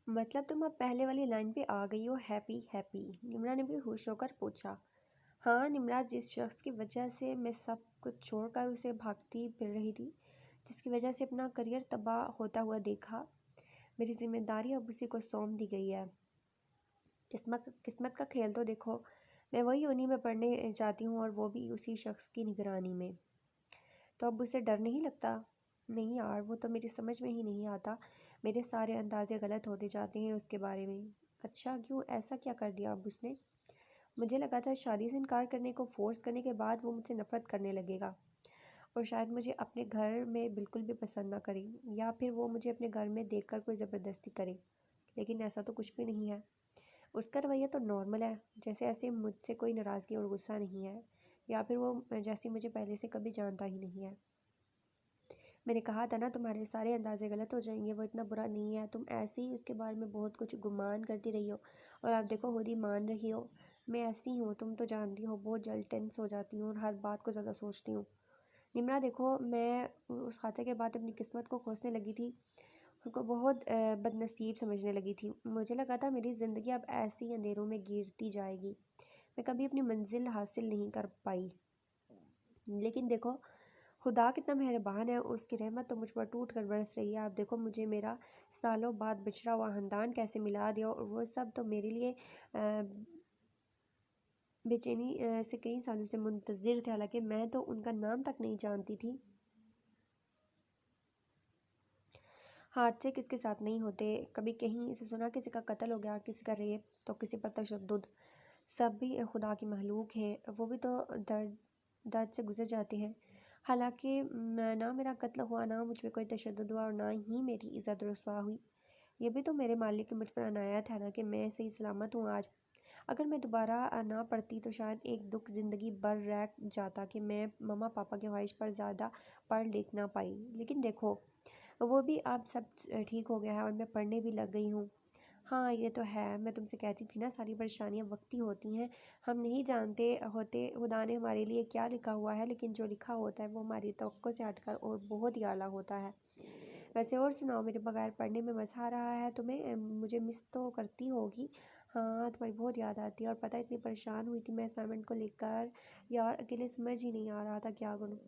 मतलब तुम अब पहले वाली लाइन पे आ गई हो, हैप्पी हैप्पी? निम्रा ने भी खुश होकर पूछा। हाँ निम्रा, जिस शख्स की वजह से मैं सब कुछ छोड़कर उसे भागती फिर रही थी, जिसकी वजह से अपना करियर तबाह होता हुआ देखा, मेरी जिम्मेदारी अब उसी को सौंप दी गई है। किस्मत किस्मत का खेल तो देखो, मैं वही उन्हीं में पढ़ने जाती हूँ और वो भी उसी शख्स की निगरानी में। तो अब उसे डर नहीं लगता? नहीं यार, वो तो मेरी समझ में ही नहीं आता। मेरे सारे अंदाजे गलत होते जाते हैं उसके बारे में। अच्छा, क्यों? ऐसा क्या कर दिया अब उसने? मुझे लगा था शादी से इनकार करने को फोर्स करने के बाद वो मुझसे नफरत करने लगेगा और शायद मुझे अपने घर में बिल्कुल भी पसंद ना करे, या फिर वो मुझे अपने घर में देखकर कोई ज़बरदस्ती करे। लेकिन ऐसा तो कुछ भी नहीं है। उसका रवैया तो नॉर्मल है, जैसे ऐसे मुझसे कोई नाराज़गी और गुस्सा नहीं है, या फिर वो जैसे मुझे पहले से कभी जानता ही नहीं है। मैंने कहा था ना, तुम्हारे सारे अंदाजे गलत हो जाएंगे, वो इतना बुरा नहीं है। तुम ऐसे ही उसके बारे में बहुत कुछ गुमान करती रही हो और आप देखो खुद ही मान रही हो। मैं ऐसी हूँ, तुम तो जानती हो, बहुत जल्द टेंस हो जाती हूँ और हर बात को ज़्यादा सोचती हूँ। निम्रा देखो, मैं उस हादसे के बाद अपनी किस्मत को कोसने लगी थी, उसको बहुत बदनसीब समझने लगी थी। मुझे लगा था मेरी ज़िंदगी अब ऐसे ही अंधेरों में गिरती जाएगी, मैं कभी अपनी मंजिल हासिल नहीं कर पाई। लेकिन देखो, खुदा कितना मेहरबान है, उसकी रहमत तो मुझ पर टूट कर बरस रही है। आप देखो, मुझे मेरा सालों बाद बिछड़ा हुआ ख़ानदान कैसे मिला दिया, और वो सब तो मेरे लिए बेचैनी से कई सालों से मुंतज़िर थे, हालांकि मैं तो उनका नाम तक नहीं जानती थी। हादसे किसके साथ नहीं होते? कभी कहीं से सुना किसी का कत्ल हो गया, किसी का रेप, तो किसी पर तशद्दुद। सब भी खुदा की मखलूक हैं, वो भी तो दर्द दर्द से गुजर जाते हैं। हालांकि ना मेरा कत्ल हुआ, ना मुझ पर कोई तशद्दुद हुआ और ना ही मेरी इज़्ज़त रुसवा हुई। ये भी तो मेरे मालिक की मुझ पर अनायत है ना कि मैं सही सलामत हूँ आज। अगर मैं दोबारा ना पढ़ती तो शायद एक दुख ज़िंदगी भर रह जाता कि मैं मम्मा पापा की ख्वाहिश पर ज़्यादा पढ़ लिख ना पाई। लेकिन देखो, वो भी अब सब ठीक हो गया है और मैं पढ़ने भी लग गई हूँ। हाँ ये तो है, मैं तुमसे कहती थी ना, सारी परेशानियाँ वक्ती होती हैं। हम नहीं जानते होते खुदा ने हमारे लिए क्या लिखा हुआ है, लेकिन जो लिखा होता है वो हमारी तवक्को से हटकर और बहुत ही आला होता है। वैसे और सुनाओ, मेरे बगैर पढ़ने में मज़ा आ रहा है तुम्हें? मुझे मिस तो करती होगी। हाँ तुम्हारी बहुत याद आती है, और पता है इतनी परेशान हुई थी मैं असाइनमेंट को लेकर, यार अकेले समझ ही नहीं आ रहा था क्या करूँ।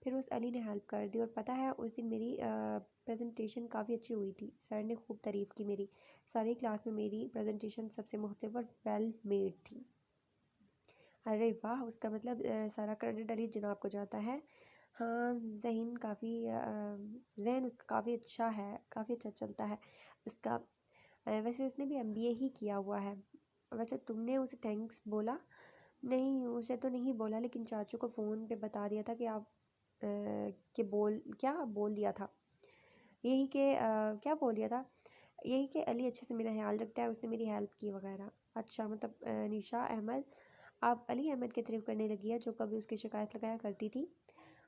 फिर उस अली ने हेल्प कर दी, और पता है उस दिन मेरी प्रेजेंटेशन काफ़ी अच्छी हुई थी। सर ने खूब तारीफ़ की मेरी। सारी क्लास में मेरी प्रेजेंटेशन सबसे मुख्तलिफ और वेल मेड थी। अरे वाह, उसका मतलब सारा क्रेडिट अली जनाब को जाता है। हाँ, जहन उसका काफ़ी अच्छा है, काफ़ी अच्छा चलता है उसका। वैसे उसने भी एमबीए ही किया हुआ है। वैसे तुमने उसे थैंक्स बोला? नहीं, उसे तो नहीं बोला, लेकिन चाचू को फ़ोन पे बता दिया था कि आप क्या बोल दिया था, यही कि क्या बोल दिया था, यही कि अली अच्छे से मेरा ख्याल रखता है, उसने मेरी हेल्प की वगैरह। अच्छा, मतलब निशा अहमद आप अली अहमद की तारीफ करने लगी है, जो कभी उसकी शिकायत लगाया करती थी।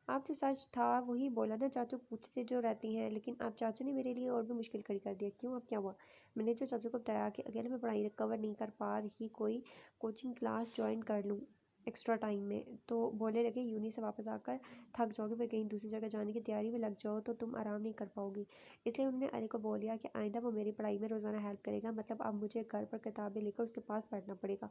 आप जो सच था वही बोला ना, चाचू पूछते जो रहती हैं, लेकिन अब चाचू ने मेरे लिए और भी मुश्किल खड़ी कर दिया। क्यों, अब क्या हुआ? मैंने जो चाचू को बताया कि अकेले मैं पढ़ाई कवर नहीं कर पा रही, कोई कोचिंग क्लास ज्वाइन कर लूँ एक्स्ट्रा टाइम में, तो बोलने लगे यूनी से वापस आकर थक जाओगे, फिर कहीं दूसरी जगह जाने की तैयारी में लग जाओ तो तुम आराम नहीं कर पाओगी। इसलिए उन्होंने अली को बोल दिया कि आइंदा वो मेरी पढ़ाई में रोज़ाना हेल्प करेगा। मतलब अब मुझे घर पर किताबें लेकर उसके पास पढ़ना पड़ेगा।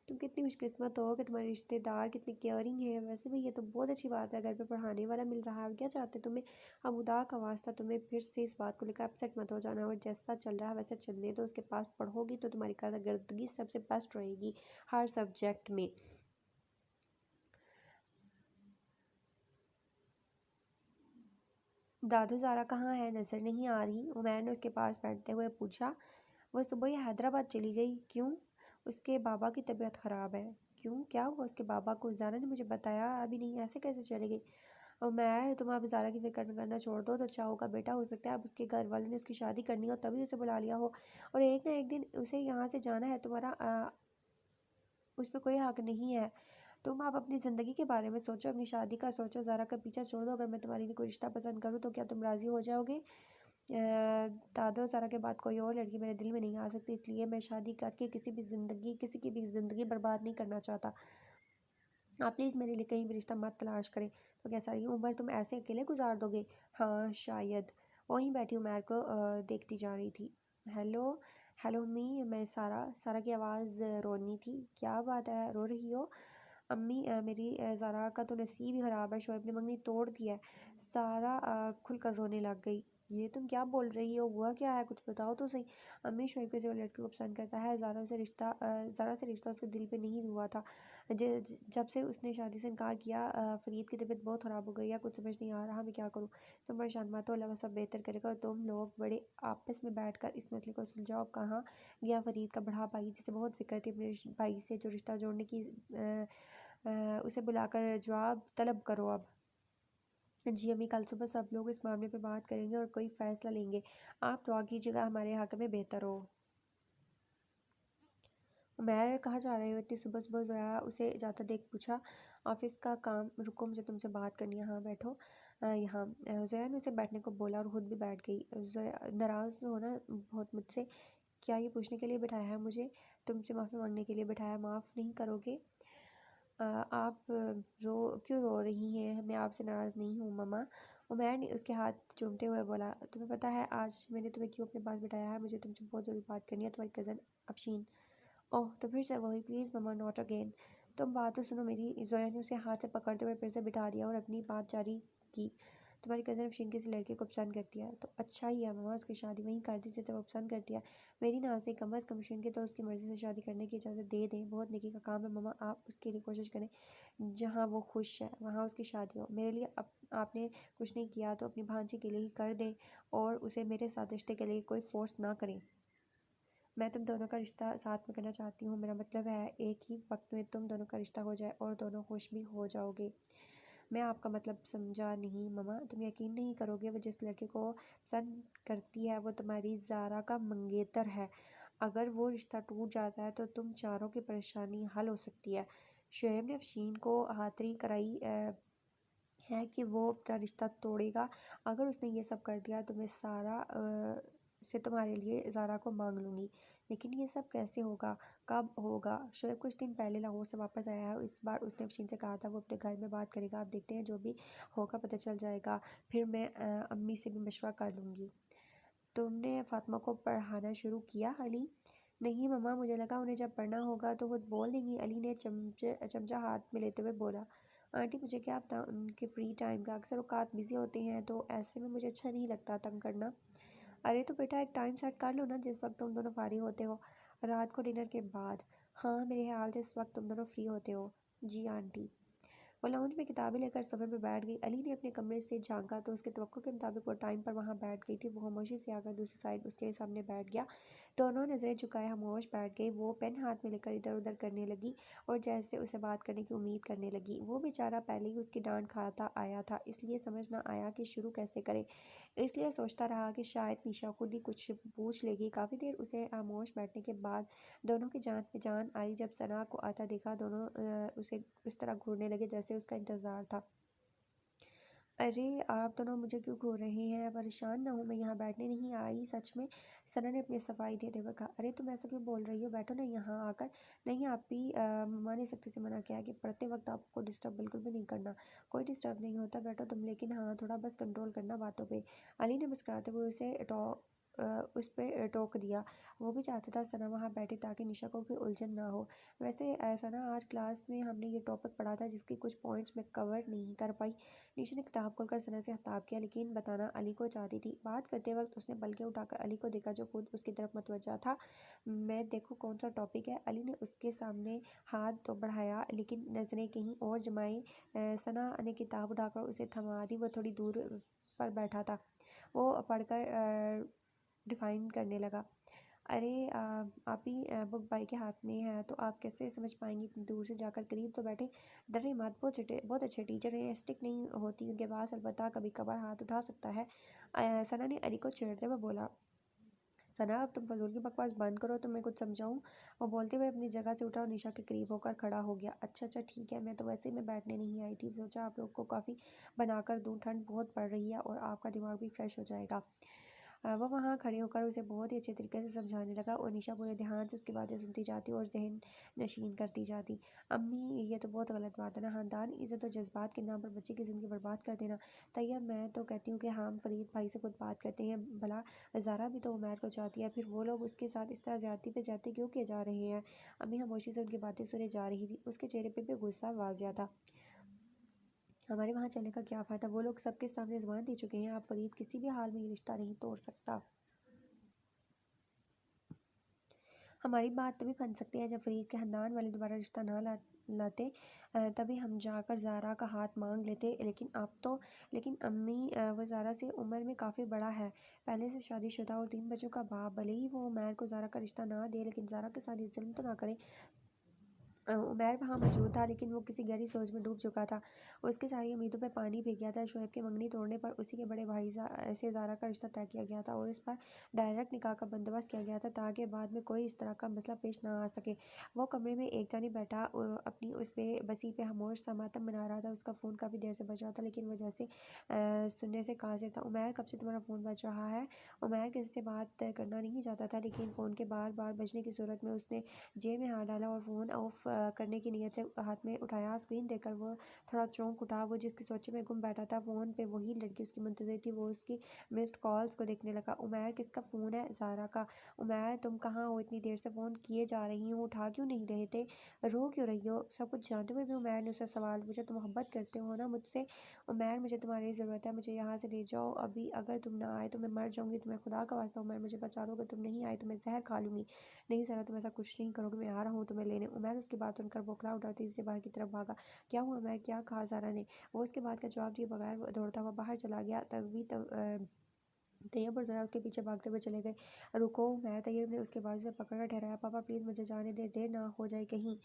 तुम कितनी खुशकिस्मत हो कि तुम्हारे रिश्तेदार कितने केयरिंग है। वैसे भी ये तो बहुत अच्छी बात है, घर पे पढ़ाने वाला मिल रहा है, और क्या चाहते तुम्हें? अब खुदा का वास्ता तुम्हें फिर से इस बात को लेकर अपसेट मत हो जाना, और जैसा चल रहा है वैसे चलने दो। उसके पास पढ़ोगी तो तुम्हारी कारकर्दगी सबसे बेस्ट रहेगी हर सब्जेक्ट में। दादू ज़ारा कहाँ है? नज़र नहीं आ रही, उमैर ने उसके पास बैठते हुए पूछा। वो सुबह ही हैदराबाद चली गई। क्यों? उसके बाबा की तबीयत ख़राब है। क्यों, क्या हुआ उसके बाबा को? ज़ारा ने मुझे बताया अभी नहीं, ऐसे कैसे चली गई? उमैर, तुम अब ज़ारा की फिक्र करना छोड़ दो तो अच्छा होगा बेटा। हो सकता है अब उसके घर वालों ने उसकी शादी करनी हो तभी उसे बुला लिया हो, और एक ना एक दिन उसे यहाँ से जाना है। तुम्हारा उस पर कोई हक नहीं है। तुम आप अपनी ज़िंदगी के बारे में सोचो, अपनी शादी का सोचो। ज़ारा का पीछा छोड़ दो। अगर मैं तुम्हारे लिए कोई रिश्ता पसंद करूँ तो क्या तुम राज़ी हो जाओगे? दादो, ज़ारा के बाद कोई और लड़की मेरे दिल में नहीं आ सकती, इसलिए मैं शादी करके किसी की भी ज़िंदगी बर्बाद नहीं करना चाहता। आप प्लीज़ मेरे लिए कहीं भी रिश्ता मत तलाश करें। तो क्या सारी उम्र तुम ऐसे अकेले गुजार दोगे? हाँ शायद। वहीं बैठी उमर को देखती जा रही थी। हेलो हेलो अम्मी, मैं सारा सारा की आवाज़ रोनी थी। क्या बात है, रो रही हो? अम्मी मेरी ज़ारा का तो नसीब ही ख़राब है, शोएब ने मंगनी तोड़ दिया है। सारा खुलकर रोने लग गई। ये तुम क्या बोल रही हो, हुआ क्या है, कुछ बताओ तो सही। अम्मी शोएब किसी और लड़के को पसंद करता है। ज़ारा से रिश्ता उसके दिल पे नहीं हुआ था। जब से उसने शादी से इनकार किया, फ़रीद की तबीयत बहुत ख़राब हो गई है। कुछ समझ नहीं आ रहा मैं क्या करूँ। तुम परेशान मत हो, अल्लाह सब बेहतर करेगा। और तुम लोग बड़े आपस में बैठकर इस मसले को सुलझाओ। कहाँ गया फ़रीद का बड़ा भाई, जिसे बहुत फ़िक्र थी अपने भाई से जो रिश्ता जोड़ने की। उसे बुलाकर जवाब तलब करो अब। जी अम्मी, कल सुबह सब लोग इस मामले पे बात करेंगे और कोई फ़ैसला लेंगे। आप दुआ कीजिएगा हमारे हक़ में बेहतर हो। उमैर, कहाँ जा रहे हो इतनी सुबह सुबह? ज़ोया उसे जाता देख पूछा। ऑफिस का काम, रुको मुझे तुमसे बात करनी है। हाँ बैठो। यहाँ ज़ोया ने उसे बैठने को बोला और खुद भी बैठ गई। ज़ोया, नाराज़ हो ना बहुत मुझसे? क्या ये पूछने के लिए बिठाया है मुझे? तुमसे माफ़ी मांगने के लिए बिठाया, माफ़ नहीं करोगे? आप क्यों रो रही हैं? मैं आपसे नाराज़ नहीं हूँ मम्मा। उमैर ने उसके हाथ चूमते हुए बोला। तुम्हें पता है आज मैंने तुम्हें क्यों अपने पास बिठाया है? मुझे तुमसे बहुत ज़रूरी बात करनी है, तुम्हारी कज़न अफशीन। ओह, तो फिर से वही, प्लीज़ मम्मा नॉट अगेन। तुम बात तो सुनो मेरी। ज़ोया ने उसे हाथ से पकड़ते हुए फिर से बिठा दिया और अपनी बात जारी की। तुम्हारी कज़न अफशीन किसी लड़के को पसंद करती है तो अच्छा ही है मम्मा, उसकी शादी वहीं कर दी जिसे वो पसंद करती है। मेरी ना से कम अज़ कम अफशीन के तो उसकी मर्ज़ी से शादी करने की इजाज़त दे दें। बहुत नेकी का काम है मम्मा, आप उसके लिए कोशिश करें। जहाँ वो खुश है वहाँ उसकी शादी हो। मेरे लिए आपने कुछ नहीं किया तो अपनी भांजी के लिए ही कर दें और उसे मेरे साथ रिश्ते के लिए कोई फ़ोर्स ना करें। मैं तुम दोनों का रिश्ता साथ में करना चाहती हूँ। मेरा मतलब है एक ही वक्त में तुम दोनों का रिश्ता हो जाए और दोनों खुश भी हो जाओगे। मैं आपका मतलब समझा नहीं मम्मा। तुम यकीन नहीं करोगे, वो जिस लड़के को पसंद करती है वो तुम्हारी ज़ारा का मंगेतर है। अगर वो रिश्ता टूट जाता है तो तुम चारों की परेशानी हल हो सकती है। शुएब ने अफशीन को हाथरी कराई है कि वो अपना रिश्ता तोड़ेगा। अगर उसने ये सब कर दिया तो मैं सारा से तुम्हारे लिए ज़ारा को मांग लूँगी। लेकिन ये सब कैसे होगा, कब होगा? शोएब कुछ दिन पहले लाहौर से वापस आया है। इस बार उसने अफशीन से कहा था वो अपने घर में बात करेगा। आप देखते हैं, जो भी होगा पता चल जाएगा। फिर मैं अम्मी से भी मशवरा कर लूँगी। तुमने फ़ातिमा को पढ़ाना शुरू किया अली? नहीं मम्मा, मुझे लगा उन्हें जब पढ़ना होगा तो खुद बोल देंगी। अली ने चमचा हाथ में लेते हुए बोला। आंटी मुझे क्या पता उनके फ्री टाइम का, अक्सर औकात बिज़ी होते हैं तो ऐसे में मुझे अच्छा नहीं लगता तंग करना। अरे तो बेटा एक टाइम सेट कर लो ना जिस वक्त तुम दोनों फारिग होते हो। रात को डिनर के बाद। हाँ मेरे ख्याल से इस वक्त तुम दोनों फ्री होते हो। जी आंटी। वो लाउंज में किताबें लेकर सोफे पर बैठ गई। अली ने अपने कमरे से झांका तो उसके तवक्को के मुताबिक वो टाइम पर वहाँ बैठ गई थी। वो खामोशी से आकर दूसरी साइड उसके सामने बैठ गया। दोनों नज़रें झुकाए खामोश बैठ गई। वो पेन हाथ में लेकर इधर उधर करने लगी और जैसे उसे बात करने की उम्मीद करने लगी। वो बेचारा पहले ही उसकी डांट खाता आया था, इसलिए समझ ना आया कि शुरू कैसे करे। इसलिए सोचता रहा कि शायद निशा खुद ही कुछ पूछ लेगी। काफ़ी देर उसे खामोश बैठने के बाद दोनों की जान में जान आई। जब सना को आता देखा, दोनों उसे इस तरह घूरने लगे जैसे उसका इंतज़ार था। अरे आप दोनों मुझे क्यों घूर रहे हैं? परेशान ना हो, मैं यहाँ बैठने नहीं आई सच में। सना ने अपनी सफाई देते हुए कहा। अरे तुम ऐसा क्यों बोल रही हो, बैठो ना यहाँ आकर। नहीं आप भी मम्मा ने सख्ती से मना किया है कि पढ़ते वक्त आपको डिस्टर्ब बिल्कुल भी नहीं करना। कोई डिस्टर्ब नहीं होता, बैठो तुम, लेकिन हाँ थोड़ा बस कंट्रोल करना बातों पे। अली ने मुस्कुराते हुए उस पर टोक दिया। वो भी चाहता था सना वहाँ बैठे ताकि निशा को कोई उलझन ना हो। वैसे सना, आज क्लास में हमने ये टॉपिक पढ़ा था जिसके कुछ पॉइंट्स में कवर नहीं कर पाई। निशा ने किताब खोलकर सना से खिताब किया, लेकिन बताना अली को चाहती थी। बात करते वक्त उसने पलकें उठाकर अली को देखा जो खुद उसकी तरफ मतवज्जा था। मैं देखूँ कौन सा टॉपिक है? अली ने उसके सामने हाथ तो बढ़ाया लेकिन नज़रें कहीं और जमाई। सना ने किताब उठाकर उसे थमा दी। वो थोड़ी दूर पर बैठा था। वो पढ़कर डिफाइन करने लगा। अरे आप ही बुक भाई के हाथ में है तो आप कैसे समझ पाएंगी, इतनी दूर से जाकर करीब तो बैठे। डरे मत, बहुत अच्छे टीचर हैं, स्टिक नहीं होती उनके पास, अलबत्ता कभी कभार हाथ उठा सकता है। सना ने अली को छेड़ते हुए बोला। सना अब तुम फजूल की बकवास बंद करो तो मैं कुछ समझाऊं। वो बोलते हुए अपनी जगह से उठा और निशा के करीब होकर खड़ा हो गया। अच्छा अच्छा ठीक है, मैं तो वैसे ही मैं बैठने नहीं आई थी, सोचा आप लोग को काफ़ी बनाकर दूं, ठंड बहुत पड़ रही है और आपका दिमाग भी फ्रेश हो जाएगा। वो वहाँ खड़े होकर उसे बहुत ही अच्छे तरीके से समझाने लगा और निशा पूरे ध्यान से उसकी बातें सुनती जाती और जहन नशीन करती जाती। अम्मी, ये तो बहुत गलत बात है ना, ख़ानदान इज़्ज़त और जज्बात के नाम पर बच्चे की ज़िंदगी बर्बाद कर देना। तैयब, मैं तो कहती हूँ कि हम फ़रीद भाई से खुद बात करते हैं, भला ज़ारा भी तो उमैर को चाहती है, फिर वो लोग उसके साथ इस तरह ज़्यादती पे ज़्यादती क्यों किए जा रहे हैं? अम्मी खामोशी से उनकी बातें सुने जा रही थी, उसके चेहरे पे भी गुस्सा वाज़िया था। हमारे वहाँ चलने का क्या फ़ायदा, वो लोग सबके सामने ज़ुबान दे चुके हैं, आप फ़रीद किसी भी हाल में ये रिश्ता नहीं तोड़ सकता। हमारी बात तभी बन सकती है जब फ़रीद के ख़ानदान वाले दोबारा रिश्ता ना लाते, तभी हम जाकर ज़ारा का हाथ मांग लेते। लेकिन अब तो, लेकिन अम्मी, वो ज़ारा से उम्र में काफ़ी बड़ा है, पहले से शादीशुदा और 3 बच्चों का बाप। भले ही वो उमैर को ज़ारा का रिश्ता ना दे, लेकिन ज़ारा के साथ ये जुल्म तो ना करे। उमैर वहाँ मौजूद था, लेकिन वो किसी गहरी सोच में डूब चुका था। उसकी सारी उम्मीदों पे पानी फिर गया था। शोएब की मंगनी तोड़ने पर उसी के बड़े भाई से ज़ारा का रिश्ता तय किया गया था और इस पर डायरेक्ट निकाह का बंदोबस्त किया गया था, ताकि बाद में कोई इस तरह का मसला पेश ना आ सके। वो कमरे में एक जानी बैठा अपनी उस पे बसी पे खामोश सा मातम मना रहा था। उसका फ़ोन काफ़ी देर से बज रहा था, लेकिन वो जैसे सुनने से कासिर था। उमैर, कब से तुम्हारा फ़ोन बज रहा है? उमैर किसी से बात करना नहीं चाहता था, लेकिन फ़ोन के बार बार बजने की सूरत में उसने जेब में हाथ डाला और फ़ोन ऑफ करने की नीयत से हाथ में उठाया। स्क्रीन देखकर वो थोड़ा चौंक उठा। वो जिसकी सोचे में गुम बैठा था, फ़ोन पे वही लड़की उसकी मुंतज़िर थी। वो उसकी मिस्ड कॉल्स को देखने लगा। उमैर, किसका फ़ोन है? ज़ारा का। उमैर, तुम कहाँ हो? इतनी देर से फ़ोन किए जा रही हूँ, उठा क्यों नहीं रहे थे? रो क्यों रही हो? सब कुछ जानते हुए भी उमैर ने उससे सवाल पूछा। तुम मोहब्बत करते हो ना मुझसे? उमैर, मुझे तुम्हारी ज़रूरत है, मुझे यहाँ से ले जाओ अभी। अगर तुम ना आए तो मैं मर जाऊँगी। तुम्हें खुदा का वास्ता उमैर, मुझे बचा लो। अगर तुम नहीं आए तो मैं जहर खा लूँगी। नहीं ज़रा, तुम ऐसा कुछ नहीं करोगे, मैं आ रहा हूँ तुम्हें लेने। उमैर उसकी बात सुनकर बौखला उठा, तेज़ी से बाहर की तरफ भागा। क्या हुआ उमैर, क्या कहा ज़ारा ने? वो उसके बात का जवाब दिए बगैर दौड़ता हुआ बाहर चला गया। तैयब और ज़रा उसके पीछे भागते हुए चले गए। रुको उमैर, तैयब ने उसके बाजू से पकड़कर ठहराया। पापा प्लीज़ मुझे जाने दे, देर ना हो जाए कहीं।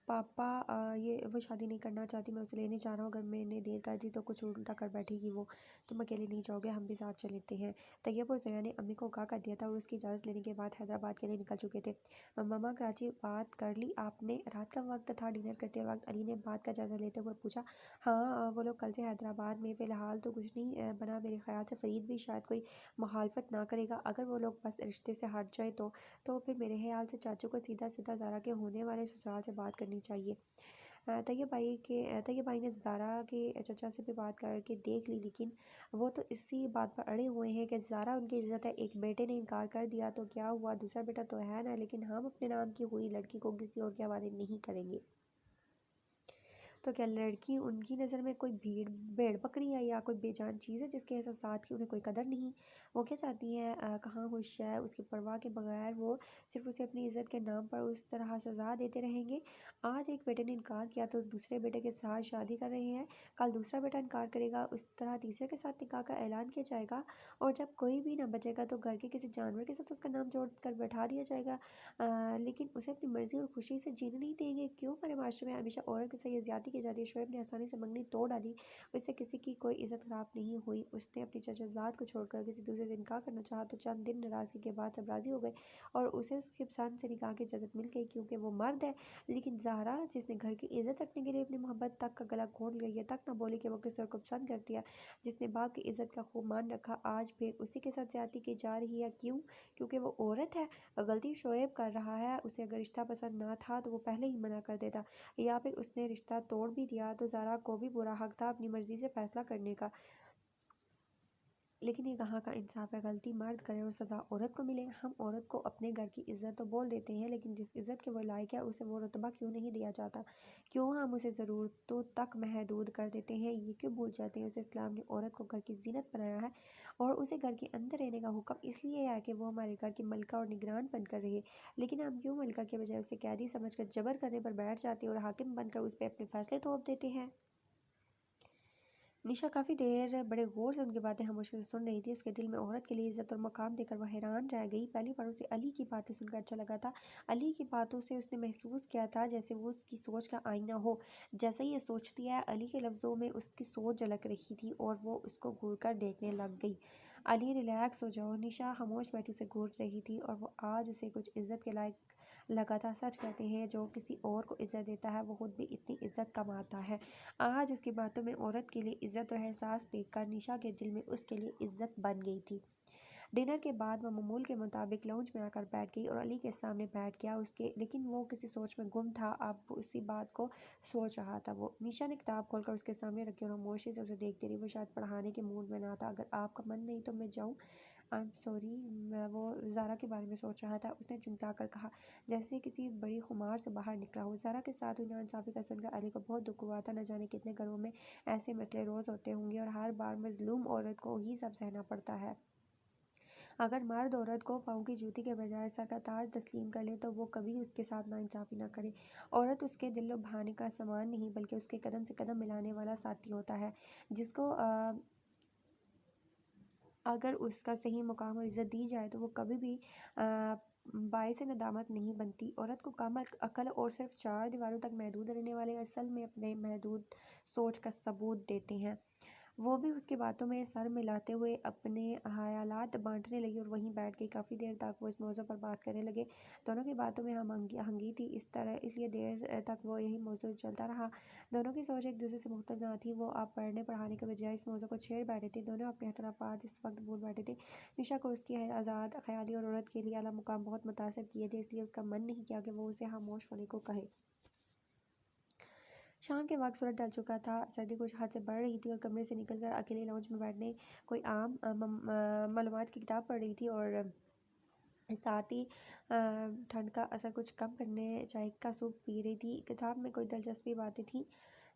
पापा, ये वो शादी नहीं करना चाहती, मैं उसे लेने जा रहा हूँ। अगर मैंने देर कर दी तो कुछ उल्टा कर बैठेगी वो। तुम अकेले नहीं जाओगे, हम भी साथ चलते हैं। तैयब और ज़या ने अम्मी को आगाह कर दिया था और उसकी इजाज़त लेने के बाद हैदराबाद के लिए निकल चुके थे। मम्मा, कराची बात कर ली आपने? रात का वक्त था, डिनर करते वक्त अली ने बात का जायज़ा लेते हुए पूछा। हाँ, वो लोग कल से हैदराबाद में, फ़िलहाल तो कुछ नहीं बना। मेरे ख्याल से फ़रीद भी शायद कोई मुखालफत ना करेगा अगर वो लोग बस रिश्ते से हट जाए तो फिर मेरे ख्याल से चाचू को सीधा सीधा ज़ारा के होने वाले ससुराल से बात करनी चाहिए। तैयब भाई ने ज़ारा के चचा से भी बात करके देख ली, लेकिन वो तो इसी बात पर अड़े हुए हैं कि ज़ारा उनकी इज़्ज़त है। एक बेटे ने इनकार कर दिया तो क्या हुआ, दूसरा बेटा तो है ना, लेकिन हम अपने नाम की हुई लड़की को किसी और के हवाले नहीं करेंगे। तो क्या लड़की उनकी नज़र में कोई भेड़ बकरी है या कोई बेजान चीज़ है जिसके एहसासात की उन्हें कोई कदर नहीं? वो क्या चाहती है, कहाँ खुश है, उसकी परवाह के बगैर वो सिर्फ उसे अपनी इज़्ज़त के नाम पर उस तरह सज़ा देते रहेंगे? आज एक बेटे ने इनकार किया तो दूसरे बेटे के साथ शादी कर रहे हैं, कल दूसरा बेटा इनकार करेगा, उस तरह तीसरे के साथ निकाह का ऐलान किया जाएगा और जब कोई भी ना बचेगा तो घर के किसी जानवर के साथ उसका नाम जोड़ कर बैठा दिया जाएगा। लेकिन उसे अपनी मर्ज़ी और खुशी से जीने नहीं देंगे। क्यों हमारे माशरे में हमेशा औरत के साथ ये ज़्यादती की जाती है? शोएब ने आसानी से मंगनी तोड़ डाली। उससे किसी की कोई इज़्ज़त ख़राब नहीं हुई। उसने अपनी चचाज़ाद को छोड़कर किसी दूसरे से निकाह करना चाहा तो चंद दिन नाराज़गी के बाद सब राज़ी हो गए और उसे उसकी पसंद से निकाह की इजाज़त मिल गई, क्योंकि वो मर्द है। लेकिन ज़ाहरा, जिसने घर की इज़्ज़त रखने के लिए अपनी मोहब्बत तक का गला घोंट लिया, ये तक ना बोली कि वो किसी और को पसंद करती है, जिसने बाप की इज़्ज़त का खूब मान रखा, आज फिर उसी के साथ ज़्यादती की जा रही है। क्यों? क्योंकि वो औरत है। गलती शोएब कर रहा है। उसे अगर रिश्ता पसंद ना था तो वो पहले ही मना कर देता, या फिर उसने रिश्ता तोड़ भी दिया तो ज़ारा को भी पूरा हक था अपनी मर्ज़ी से फ़ैसला करने का। लेकिन ये कहाँ का इंसाफ है, गलती मर्द करे और सज़ा औरत को मिले। हम औरत को अपने घर की इज़्ज़त तो बोल देते हैं, लेकिन जिस इज़्ज़त के वो लायक है उसे वो रुतबा क्यों नहीं दिया जाता? क्यों हम उसे ज़रूरतों तक महदूद कर देते हैं? ये क्यों भूल जाते हैं उसे इस्लाम ने औरत को घर की ज़ीनत बनाया है और उसे घर के अंदर रहने का हुक्म इसलिए है कि वो हमारे घर की मलका और निगरान बनकर रहे। लेकिन हम क्यों मलका के बजाय उसे कैदी समझकर जबर करने पर बैठ जाते हैं और हाकिम बनकर उस पर अपने फैसले थोप देते हैं? निशा काफ़ी देर बड़े गौर से उनकी बातें खामोशी से सुन रही थी। उसके दिल में औरत के लिए इज्जत और मकाम देकर वह हैरान रह गई। पहली बार उसे अली की बातें सुनकर अच्छा लगा था। अली की बातों से उसने महसूस किया था जैसे वो उसकी सोच का आईना हो। जैसा ये सोचती है, अली के लफ्ज़ों में उसकी सोच झलक रही थी और वो उसको घूर कर देखने लग गई। अली, रिलैक्स हो जाओ। निशा खामोश बैठी उसे घूर रही थी और वो आज उसे कुछ इज्जत के लायक लगा था। सच कहते हैं, जो किसी और को इज्जत देता है वो खुद भी इतनी इज्जत कमाता है। आज उसकी बातों में औरत के लिए इज्जत और एहसास देखकर निशा के दिल में उसके लिए इज्जत बन गई थी। डिनर के बाद वह मामूल के मुताबिक लाउंज में आकर बैठ गई और अली के सामने बैठ गया उसके, लेकिन वो किसी सोच में गुम था। अब उसी बात को सोच रहा था वो। निशा ने किताब खोलकर उसके सामने रखी और खामोशी से उसे देखती रही। वो शायद पढ़ाने के मूड में ना था। अगर आपका मन नहीं तो मैं जाऊँ? I am sorry. वो ज़ारा के बारे में सोच रहा था, उसने चिंता कर कहा, जैसे किसी बड़ी खुमार से बाहर निकला हो। ज़ारा के साथ हुई नाइंसाफ़ी का सुनकर अली को बहुत दुख हुआ था। न जाने कितने घरों में ऐसे मसले रोज़ होते होंगे और हर बार मज़लूम औरत को ही सब सहना पड़ता है। अगर मर्द औरत को पाँव की जूती के बजाय सर का ताज तस्लीम कर ले तो वो कभी उसके साथ नाइंसाफ़ी ना करे। औरत उसके दिल लुभाने का सामान नहीं, बल्कि उसके कदम से कदम मिलाने वाला साथी होता है, जिसको अगर उसका सही मुकाम और इज़्ज़त दी जाए तो वो कभी भी बाइस नदामत नहीं बनती। औरत को कम अकल और सिर्फ 4 दीवारों तक महदूद रहने वाले असल में अपने महदूद सोच का सबूत देते हैं। वो भी उसकी बातों में सर मिलाते हुए अपने ख़यालात बांटने लगी और वहीं बैठ गई। काफ़ी देर तक वो इस मौज़ू पर बात करने लगे। दोनों की बातों में हम हंगी थी इसलिए देर तक वो यही मौज़ू चलता रहा। दोनों की सोच एक दूसरे से मुख्तलिफ ना थी। वो अब पढ़ने पढ़ाने के बजाय इस मौज़ू को छेड़ बैठे थे। दोनों अपने इख्तिलाफ़ात इस वक्त भूल बैठे थे। निशा को उसकी आज़ाद ख़याली और औरत के लिए आला मुकाम बहुत मुतासिर किए थे, इसलिए उसका मन नहीं किया कि वो उसे खामोश होने को कहे। शाम के वक्त सूरज ढल चुका था। सर्दी कुछ हद से बढ़ रही थी और कमरे से निकलकर अकेले लाउंज में बैठने कोई आम मालूमात की किताब पढ़ रही थी और साथ ही ठंड का असर कुछ कम करने चाय का सूप पी रही थी। किताब में कोई दिलचस्पी बातें थीं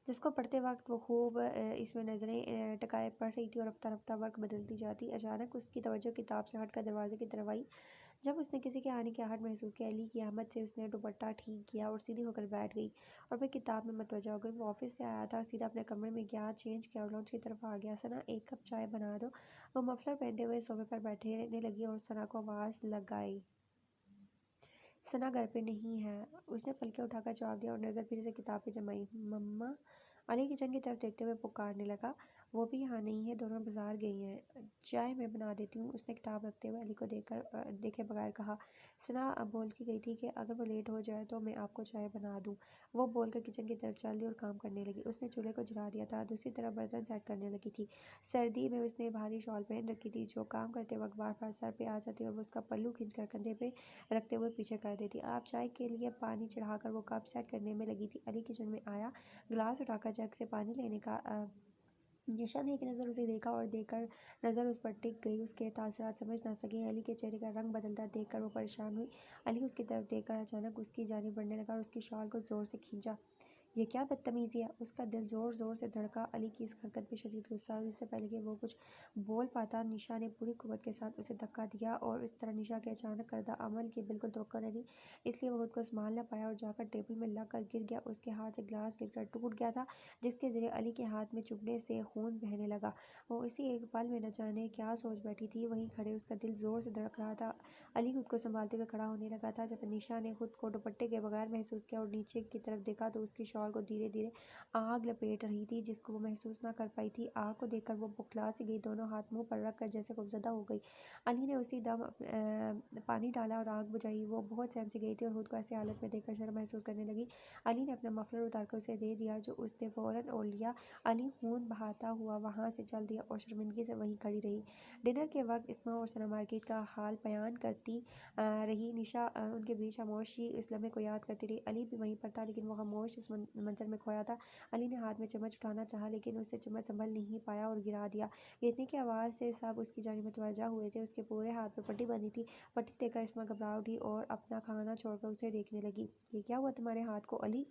जिसको पढ़ते वक्त वो खूब इसमें नज़रें टकाए पढ़ रही थी और रफ्ता रफ्ता वक्त बदलती जाती। अचानक उसकी तवज्जो किताब से हटकर दरवाजे की तरफ आई। जब उसने किसी के आने की आहट महसूस की, अली की आमद से उसने दुपट्टा ठीक किया और सीधी होकर बैठ गई और फिर किताब में मतवज्जा हो गई। वो ऑफिस से आया था, सीधा अपने कमरे में गया, चेंज किया और लॉन्च की तरफ आ गया। सना, एक कप चाय बना दो। वो मफलर पहनते हुए सोफे पर बैठे रहने लगी और सना को आवाज़ लगाई। सना घर पे नहीं है, उसने पलकें उठाकर जवाब दिया और नज़र फिर से किताब पे जमाई। मम्मा? अली किचन की तरफ देखते हुए पुकारने लगा। वो भी यहाँ नहीं है, दोनों बाजार गई हैं। चाय मैं बना देती हूँ, उसने किताब रखते हुए अली को देखे बगैर कहा। सना अब बोल के गई थी कि अगर वो लेट हो जाए तो मैं आपको चाय बना दूँ। वो बोलकर किचन की तरफ चल दी और काम करने लगी। उसने चूल्हे को जला दिया था, दूसरी तरफ बर्तन सेट करने लगी थी। सर्दी में उसने भारी शॉल पहन रखी थी जो काम करते वक्त बार बार सर पे आ जाती और वो उसका पल्लू खींचकर कंधे पे रखते हुए पीछे कर देती। आप चाय के लिए पानी चढ़ाकर वो कप सेट करने में लगी थी। अली किचन में आया, गिलास उठाकर जग से पानी लेने का निशा ने एक नज़र उसे देखा और देखकर नज़र उस पर टिक गई। उसके तासरात समझ ना सके। अली के चेहरे का रंग बदलता देखकर वो परेशान हुई। अली उसकी तरफ देखकर अचानक उसकी जानिब बढ़ने लगा और उसकी शॉल को ज़ोर से खींचा। ये क्या बदतमीज़ी है? उसका दिल ज़ोर ज़ोर से धड़का। अली की इस हरकत पर शदीद गुस्सा हुआ। इससे पहले कि वो कुछ बोल पाता, निशा ने पूरी कुव्वत के साथ उसे धक्का दिया और इस तरह निशा के अचानक करदा अमल की बिल्कुल तवक्को न थी, इसलिए वो खुद को संभाल न पाया और जाकर टेबल में लग कर गिर गया। उसके हाथ से गिलास गिरकर टूट गया था, जिसके ज़रिए अली के हाथ में चुभने से खून बहने लगा। वो इसी एक पल में न जाने क्या सोच बैठी थी। वहीं खड़े उसका दिल ज़ोर से धड़क रहा था। अली खुद को संभालते हुए खड़ा होने लगा था। जब निशा ने खुद को दुपट्टे के बगैर महसूस किया और नीचे की तरफ देखा तो उसकी शॉल को धीरे धीरे आग लपेट रही थी, जिसको वो महसूस ना कर पाई थी। आग को देखकर वो बुखला सी गई, दोनों हाथ मुंह पर रख कर जैसे खौफजदा हो गई। अली ने उसी दम पानी डाला और आग बुझाई। वो बहुत सहम सी गई थी और खुद को ऐसी हालत में देखकर शर्म महसूस करने लगी। अली ने अपना मफलर उतारकर उसे दे दिया, जो उसने फ़ौरन ओढ़ लिया। अली खून बहाता हुआ वहाँ से चल दिया और शर्मिंदगी से वहीं खड़ी रही। डिनर के वक्त इस्मा और सना मार्केट का हाल बयान करती रही। निशा उनके बीच खामोशी इस लम्हे को याद करती रही। अली भी वहीं पर था, लेकिन वो खामोश इस मंजर में खोया था। अली ने हाथ में चम्मच उठाना चाहा, लेकिन उससे चम्मच संभल नहीं पाया और गिरा दिया। गिरने की आवाज़ से सब उसकी जानिब मुतवज्जा हुए थे। उसके पूरे हाथ पर पट्टी बंधी थी। पट्टी देखकर इस्मा घबरा उठी और अपना खाना छोड़कर उसे देखने लगी। ये क्या हुआ तुम्हारे हाथ को अली?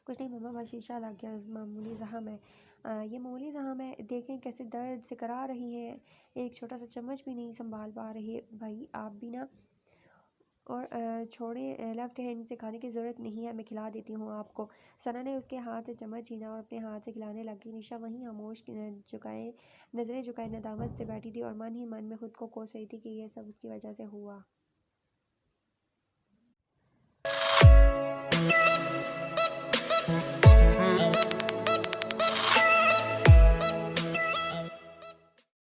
कुछ नहीं मम्मा, बस शीशा लग गया, मामूली ज़ख्म है। ये मामूली ज़ख्म है, देखें कैसे दर्द से करा रही हैं। एक छोटा सा चम्मच भी नहीं संभाल पा रहे। भाई आप भी ना। और छोड़ें, लेफ्ट हैंड से खाने की ज़रूरत नहीं है, मैं खिला देती हूँ आपको। सना ने उसके हाथ से चम्मच छीना और अपने हाथ से खिलाने लगी। निशा वहीं खामोश नज़रें झुकाए नदामत से बैठी थी और मन ही मन में खुद को कोस रही थी कि यह सब उसकी वजह से हुआ।